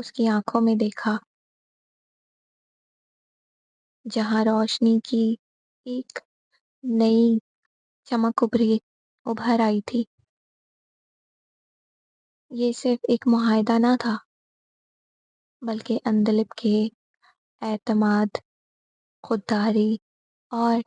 اس کی آنکھوں میں دیکھا، جہاں روشنی کی ایک نئی چمک ابھر آئی تھی۔ یہ صرف ایک معاہدہ نہ تھا، بلکہ اندلب کے اعتماد، خودداری اور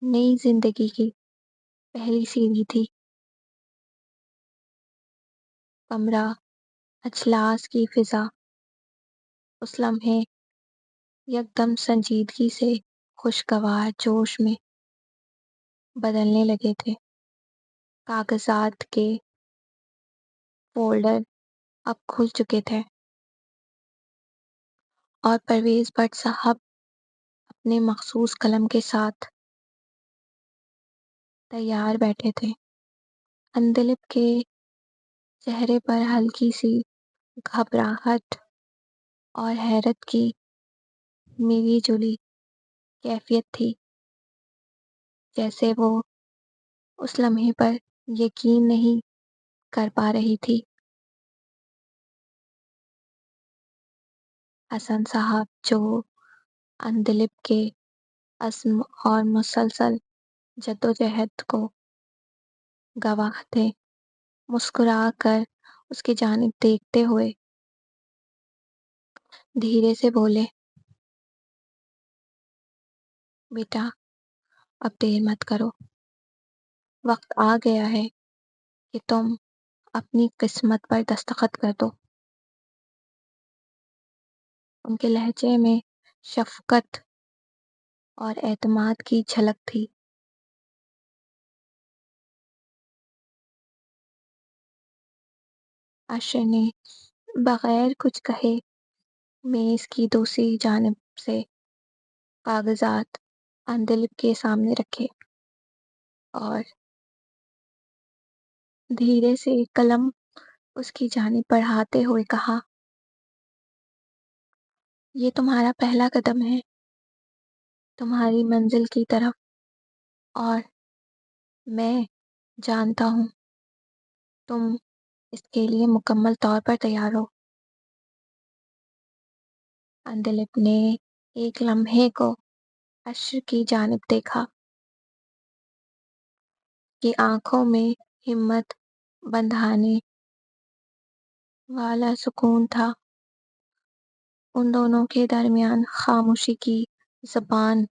نئی زندگی کی پہلی سیڑھی تھی۔ کمرہ اجلاس کی فضا اس لمحے یکدم سنجیدگی سے خوشگوار جوش میں بدلنے لگے تھے۔ کاغذات کے فولڈر اب کھل چکے تھے اور پرویز بٹ صاحب اپنے مخصوص قلم کے ساتھ تیار بیٹھے تھے۔ اندلب کے چہرے پر ہلکی سی گھبراہٹ اور حیرت کی ملی جلی کیفیت تھی، جیسے وہ اس لمحے پر یقین نہیں کر پا رہی تھی۔ حسن صاحب، جو اندلب کے عزم اور مسلسل جدوجہد کو گواہ تھے، مسکرا کر اس کی جانب دیکھتے ہوئے دھیرے سے بولے، بیٹا اب دیر مت کرو، وقت آ گیا ہے کہ تم اپنی قسمت پر دستخط کر دو۔ ان کے لہجے میں شفقت اور اعتماد کی جھلک تھی۔ اشر نے بغیر کچھ کہے میز کی دوسری جانب سے کاغذات اندلب کے سامنے رکھے اور دھیرے سے قلم اس کی جانب بڑھاتے ہوئے کہا، یہ تمہارا پہلا قدم ہے تمہاری منزل کی طرف، اور میں جانتا ہوں تم اس کے لیے مکمل طور پر تیار ہو۔ اندلب نے ایک لمحے کو اشر کی جانب دیکھا کہ آنکھوں میں ہمت بندھانے والا سکون تھا۔ ان دونوں کے درمیان خاموشی کی زبان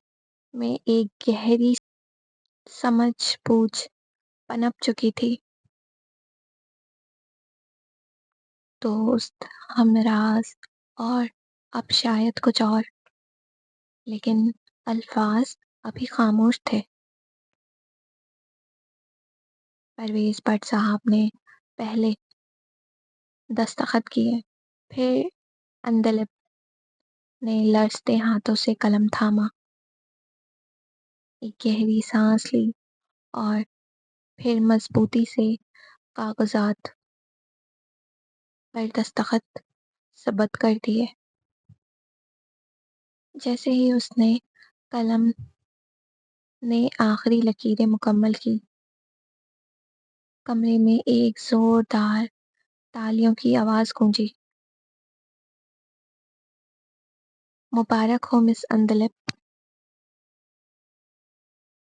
میں ایک گہری سمجھ بوجھ پنپ چکی تھی۔ دوست، ہمراز اور اب شاید کچھ اور، لیکن الفاظ ابھی خاموش تھے۔ پرویز بٹ صاحب نے پہلے دستخط کیے، پھر اندلب نے لرزتے ہاتھوں سے قلم تھاما، ایک گہری سانس لی اور پھر مضبوطی سے کاغذات پر دستخط ثبت کر دیے۔ جیسے ہی اس نے قلم نے آخری لکیریں مکمل کی، کمرے میں ایک زوردار تالیوں کی آواز گونجی۔ مبارک ہو مس اندلب،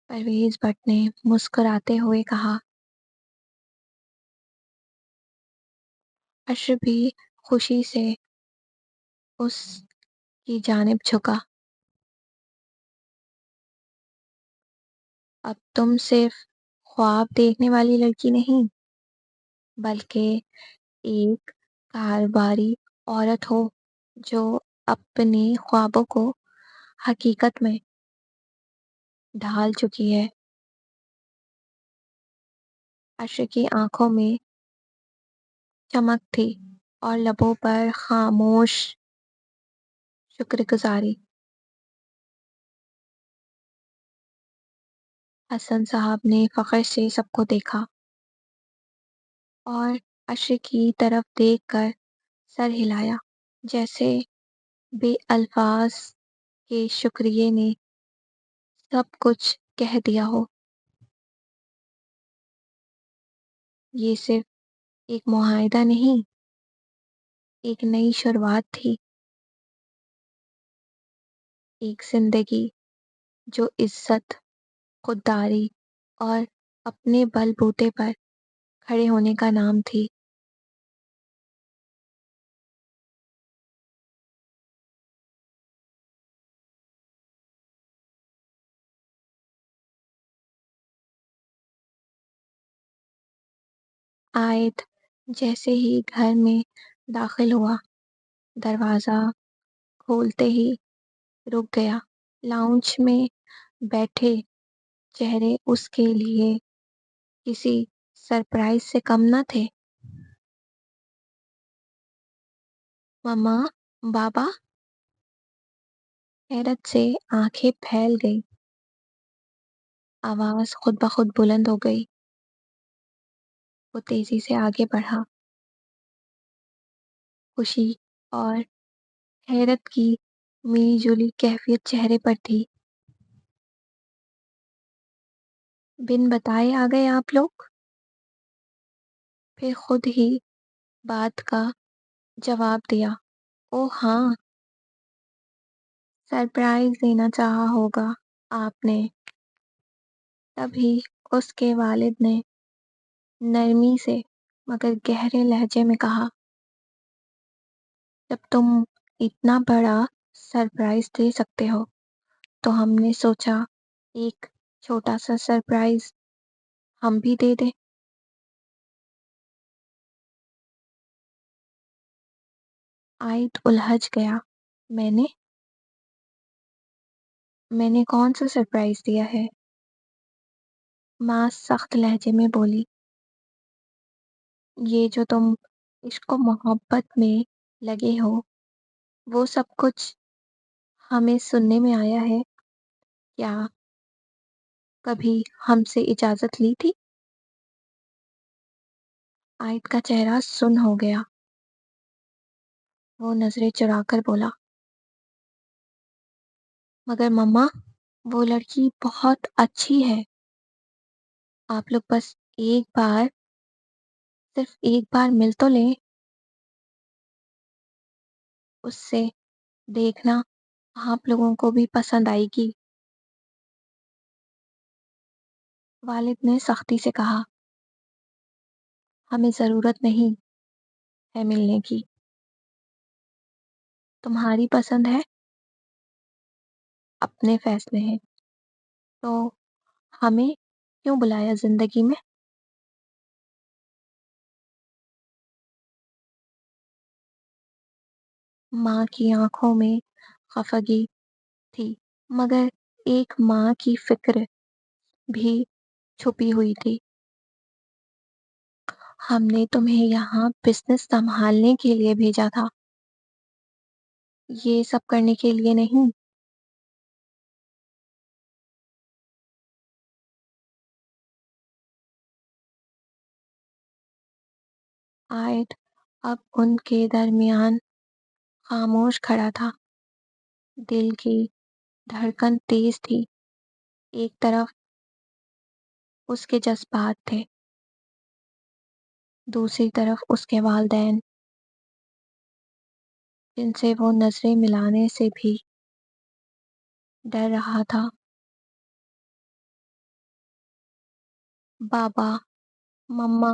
پرویز بٹ نے مسکراتے ہوئے کہا۔ اشر بھی خوشی سے اس کی جانب جھکا۔ اب تم صرف خواب دیکھنے والی لڑکی نہیں، بلکہ ایک کاروباری عورت ہو جو اپنے خوابوں کو حقیقت میں ڈھال چکی ہے۔ اشر کی آنکھوں میں چمک تھی اور لبوں پر خاموش شکر گزاری۔ حسن صاحب نے فخر سے سب کو دیکھا اور اشر کی طرف دیکھ کر سر ہلایا، جیسے بے الفاظ کے شکریہ نے سب کچھ کہہ دیا ہو۔ یہ صرف ایک معاہدہ نہیں، ایک نئی شروعات تھی، ایک زندگی جو عزت، خودداری اور اپنے بل بوتے پر کھڑے ہونے کا نام تھی۔ آیت جیسے ہی گھر میں داخل ہوا، دروازہ کھولتے ہی رک گیا۔ لاؤنج میں بیٹھے چہرے اس کے لیے کسی سرپرائز سے کم نہ تھے۔ مما، بابا، حیرت سے آنکھیں پھیل گئی۔ آواز خود بخود بلند ہو گئی۔ وہ تیزی سے آگے بڑھا۔ خوشی اور حیرت کی ملی جلی کیفیت چہرے پر تھی۔ بن بتائے آ گئے آپ لوگ؟ پھر خود ہی بات کا جواب دیا۔ او ہاں، سرپرائز دینا چاہا ہوگا آپ نے۔ تبھی اس کے والد نے نرمی سے مگر گہرے لہجے میں کہا، جب تم اتنا بڑا سرپرائز دے سکتے ہو تو ہم نے سوچا ایک چھوٹا سا سرپرائز ہم بھی دے دیں۔ عائد الجھ گیا۔ میں نے کون سا سرپرائز دیا ہے؟ ماں سخت لہجے میں بولی، یہ جو تم عشق و محبت میں لگے ہو وہ سب کچھ ہمیں سننے میں آیا ہے۔ کیا کبھی ہم سے اجازت لی تھی؟ عائد کا چہرہ سن ہو گیا۔ وہ نظریں چرا کر بولا، مگر مما، وہ لڑکی بہت اچھی ہے۔ آپ لوگ بس صرف ایک بار مل تو لیں۔ اس سے دیکھنا آپ لوگوں کو بھی پسند آئے گی۔ والد نے سختی سے کہا، ہمیں ضرورت نہیں ہے ملنے کی۔ تمہاری پسند ہے، اپنے فیصلے ہیں، تو ہمیں کیوں بلایا زندگی میں؟ ماں کی آنکھوں میں خفگی تھی، مگر ایک ماں کی فکر بھی چھپی ہوئی تھی۔ ہم نے تمہیں یہاں بزنس سنبھالنے کے لیے بھیجا تھا، یہ سب کرنے کے لیے نہیں۔ عائد اب ان کے درمیان خاموش کھڑا تھا۔ دل کی دھڑکن تیز تھی۔ ایک طرف اس کے جذبات تھے، دوسری طرف اس کے والدین، جن سے وہ نظریں ملانے سے بھی ڈر رہا تھا۔ بابا، مما،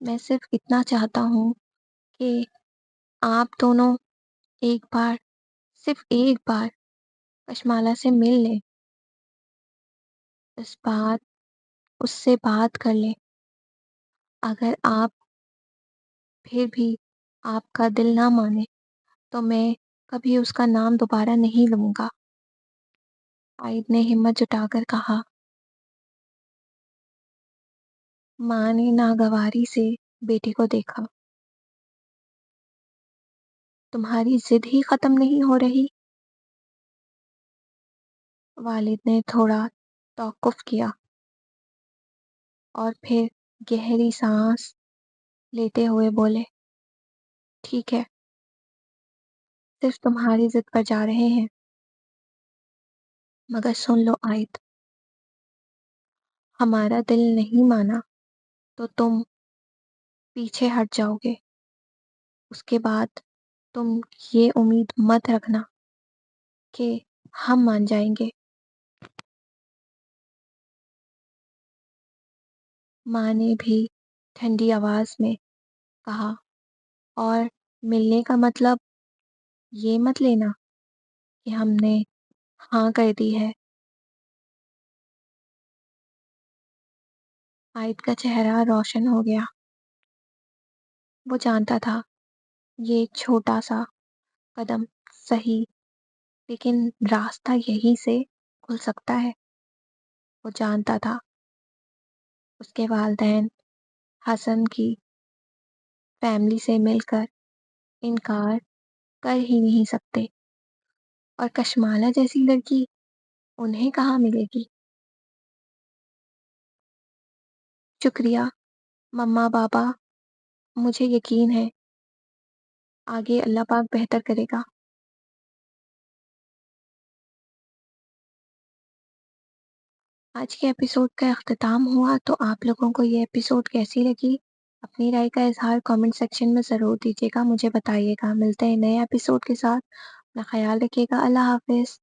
میں صرف اتنا چاہتا ہوں کہ آپ دونوں ایک بار، صرف ایک بار کشمالہ سے مل لیں، اس سے بات کر لیں۔ اگر آپ پھر بھی آپ کا دل نہ مانے تو میں کبھی اس کا نام دوبارہ نہیں لوں گا۔ عائد نے ہمت جٹا کر کہا۔ ماں نے ناگواری سے بیٹی کو دیکھا۔ تمہاری ضد ہی ختم نہیں ہو رہی؟ والد نے تھوڑا توقف کیا اور پھر گہری سانس لیتے ہوئے بولے، ٹھیک ہے، صرف تمہاری ضد پر جا رہے ہیں، مگر سن لو عائد، ہمارا دل نہیں مانا تو تم پیچھے ہٹ جاؤ گے۔ اس کے بعد تم یہ امید مت رکھنا کہ ہم مان جائیں گے۔ ماں نے بھی ٹھنڈی آواز میں کہا، اور ملنے کا مطلب یہ مت لینا کہ ہم نے ہاں کر دی ہے۔ عائد کا چہرہ روشن ہو گیا۔ وہ جانتا تھا یہ چھوٹا سا قدم صحیح، لیکن راستہ یہی سے کھل سکتا ہے۔ وہ جانتا تھا اس کے والدین حسن کی فیملی سے مل کر انکار کر ہی نہیں سکتے، اور کشمالہ جیسی لڑکی انہیں کہاں ملے گی۔ شکریہ مما بابا، مجھے یقین ہے آگے اللہ پاک بہتر کرے گا۔ آج کے ایپیسوڈ کا اختتام ہوا، تو آپ لوگوں کو یہ ایپیسوڈ کیسی لگی؟ اپنی رائے کا اظہار کامنٹ سیکشن میں ضرور دیجیے گا، مجھے بتائیے گا۔ ملتے ہیں نئے ایپیسوڈ کے ساتھ، اپنا خیال رکھیے گا۔ اللہ حافظ۔